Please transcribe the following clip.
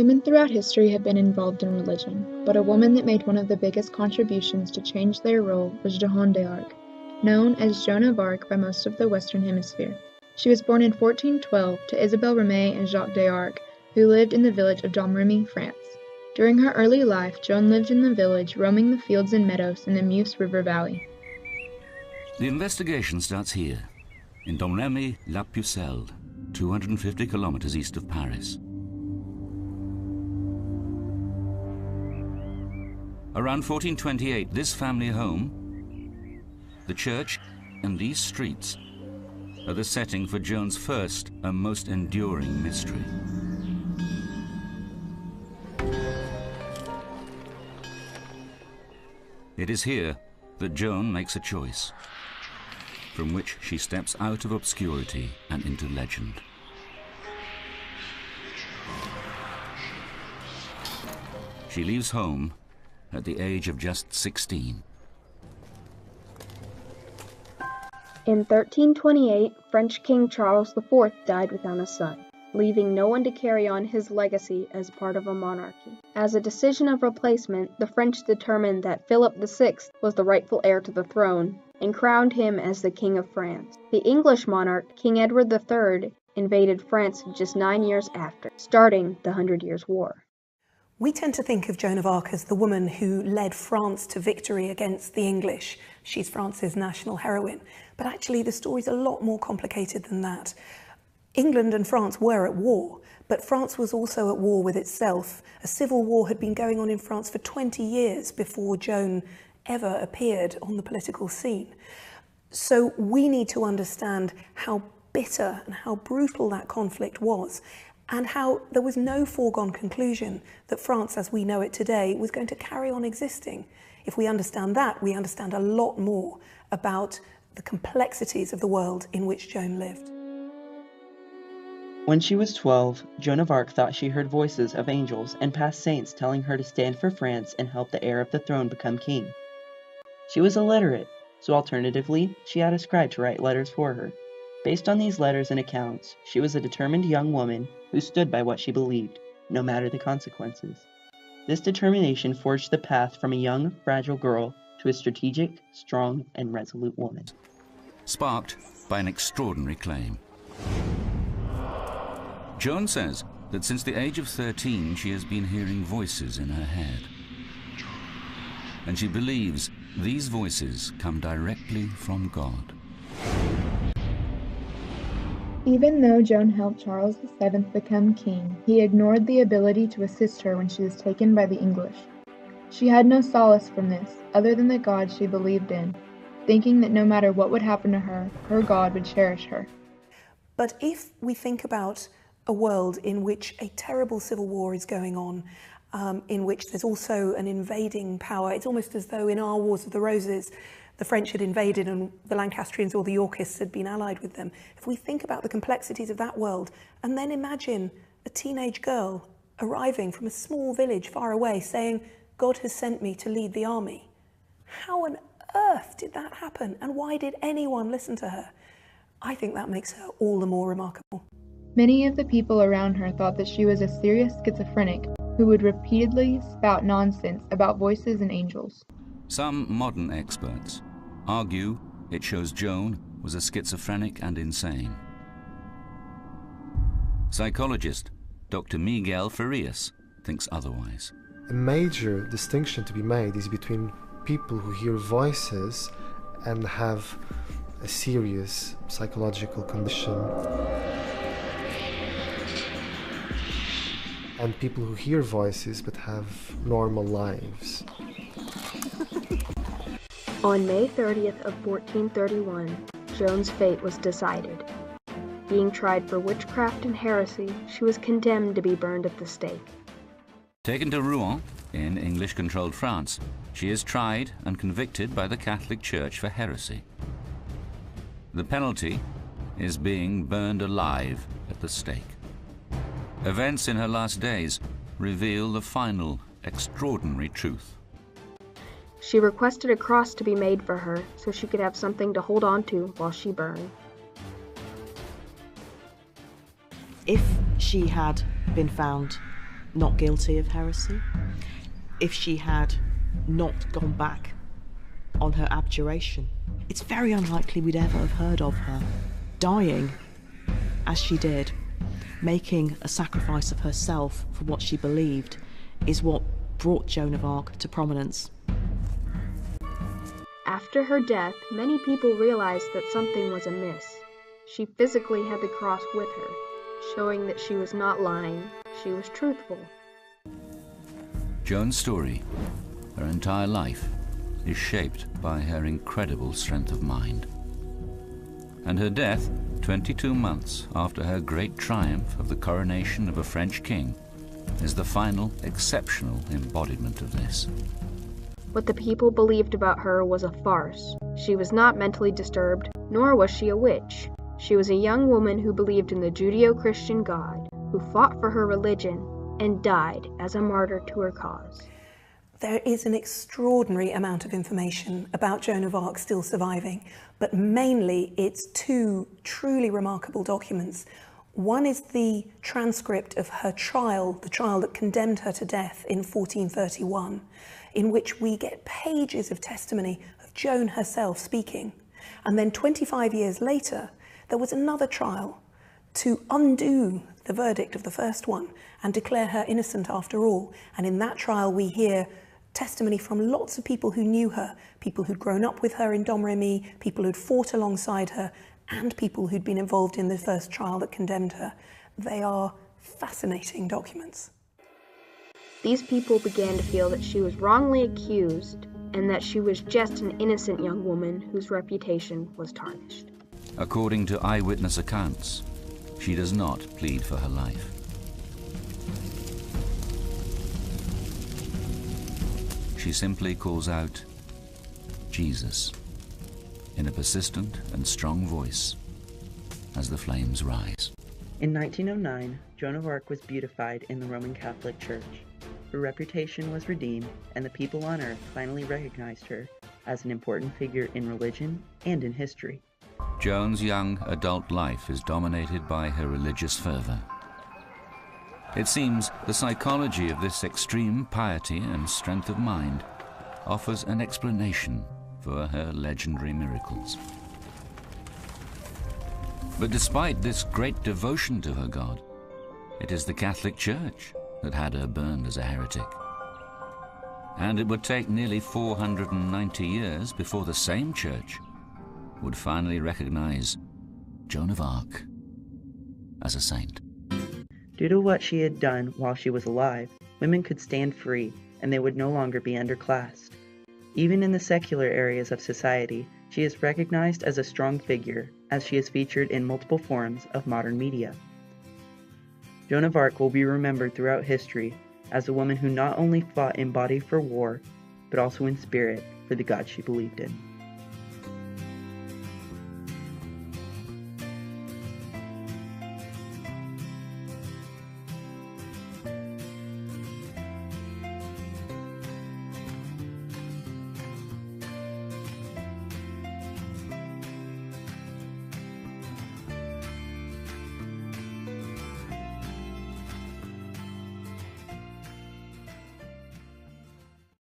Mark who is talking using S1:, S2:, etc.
S1: Women throughout history have been involved in religion, but a woman that made one of the biggest contributions to change their role was Joan d'Arc, known as Joan of Arc by most of the Western Hemisphere. She was born in 1412 to Isabelle Ramée and Jacques d'Arc, who lived in the village of Domremy, France. During her early life, Joan lived in the village, roaming the fields and meadows in the Meuse River Valley.
S2: The investigation starts here, in Domremy-la-Pucelle, 250 kilometers east of Paris. Around 1428, this family home, the church, and these streets are the setting for Joan's first and most enduring mystery. It is here that Joan makes a choice, from which she steps out of obscurity and into legend. She leaves home at the age of just 16.
S3: In 1328, French King Charles IV died without a son, leaving no one to carry on his legacy as part of a monarchy. As a decision of replacement, the French determined that Philip VI was the rightful heir to the throne and crowned him as the King of France. The English monarch, King Edward III, invaded France just 9 years after, starting the 100 Years' War.
S4: We tend to think of Joan of Arc as the woman who led France to victory against the English. She's France's national heroine. But actually the story's a lot more complicated than that. England and France were at war, but France was also at war with itself. A civil war had been going on in France for 20 years before Joan ever appeared on the political scene. So we need to understand how bitter and how brutal that conflict was, and how there was no foregone conclusion that France, as we know it today, was going to carry on existing. If we understand that, we understand a lot more about the complexities of the world in which Joan lived.
S5: When she was 12, Joan of Arc thought she heard voices of angels and past saints telling her to stand for France and help the heir of the throne become king. She was illiterate, so alternatively, she had a scribe to write letters for her. Based on these letters and accounts, she was a determined young woman who stood by what she believed, no matter the consequences. This determination forged the path from a young, fragile girl to a strategic, strong, and resolute woman.
S2: Sparked by an extraordinary claim. Joan says that since the age of 13 she has been hearing voices in her head. And she believes these voices come directly from God.
S1: Even though Joan helped Charles VII become king, he ignored the ability to assist her when she was taken by the English. She had no solace from this, other than the God she believed in, thinking that no matter what would happen to her, her God would cherish her.
S4: But if we think about a world in which a terrible civil war is going on, in which there's also an invading power, it's almost as though in our Wars of the Roses, the French had invaded and the Lancastrians or the Yorkists had been allied with them. If we think about the complexities of that world, and then imagine a teenage girl arriving from a small village far away saying, God has sent me to lead the army. How on earth did that happen? And why did anyone listen to her? I think that makes her all the more remarkable.
S1: Many of the people around her thought that she was a serious schizophrenic who would repeatedly spout nonsense about voices and angels.
S2: Some modern experts argue it shows Joan was a schizophrenic and insane. Psychologist Dr. Miguel Farias thinks otherwise.
S6: A major distinction to be made is between people who hear voices and have a serious psychological condition, and people who hear voices but have normal lives.
S3: On May 30th of 1431, Joan's fate was decided. Being tried for witchcraft and heresy, she was condemned to be burned at the stake.
S2: Taken to Rouen, in English-controlled France, she is tried and convicted by the Catholic Church for heresy. The penalty is being burned alive at the stake. Events in her last days reveal the final, extraordinary truth.
S3: She requested a cross to be made for her so she could have something to hold on to while she burned.
S7: If she had been found not guilty of heresy, if she had not gone back on her abjuration, it's very unlikely we'd ever have heard of her. Dying as she did, making a sacrifice of herself for what she believed, is what brought Joan of Arc to prominence.
S3: After her death, many people realized that something was amiss. She physically had the cross with her, showing that she was not lying, she was truthful.
S2: Joan's story, her entire life, is shaped by her incredible strength of mind. And her death, 22 months after her great triumph of the coronation of a French king, is the final exceptional embodiment of this.
S3: What the people believed about her was a farce. She was not mentally disturbed, nor was she a witch. She was a young woman who believed in the Judeo-Christian God, who fought for her religion, and died as a martyr to her cause.
S4: There is an extraordinary amount of information about Joan of Arc still surviving, but mainly it's two truly remarkable documents. One is the transcript of her trial, the trial that condemned her to death in 1431, in which we get pages of testimony of Joan herself speaking. And then 25 years later, there was another trial to undo the verdict of the first one and declare her innocent after all. And in that trial, we hear testimony from lots of people who knew her, people who'd grown up with her in Domremy, people who'd fought alongside her, and people who'd been involved in the first trial that condemned her. They are fascinating documents.
S3: These people began to feel that she was wrongly accused and that she was just an innocent young woman whose reputation was tarnished.
S2: According to eyewitness accounts, she does not plead for her life. She simply calls out, Jesus, in a persistent and strong voice as the flames rise.
S5: In 1909, Joan of Arc was beatified in the Roman Catholic Church. Her reputation was redeemed, and the people on earth finally recognized her as an important figure in religion and in history.
S2: Joan's young adult life is dominated by her religious fervor. It seems the psychology of this extreme piety and strength of mind offers an explanation for her legendary miracles. But despite this great devotion to her God, it is the Catholic Church that had her burned as a heretic. And it would take nearly 490 years before the same church would finally recognize Joan of Arc as a saint.
S5: Due to what she had done while she was alive, women could stand free and they would no longer be underclassed. Even in the secular areas of society, she is recognized as a strong figure, as she is featured in multiple forms of modern media. Joan of Arc will be remembered throughout history as a woman who not only fought in body for war, but also in spirit for the God she believed in.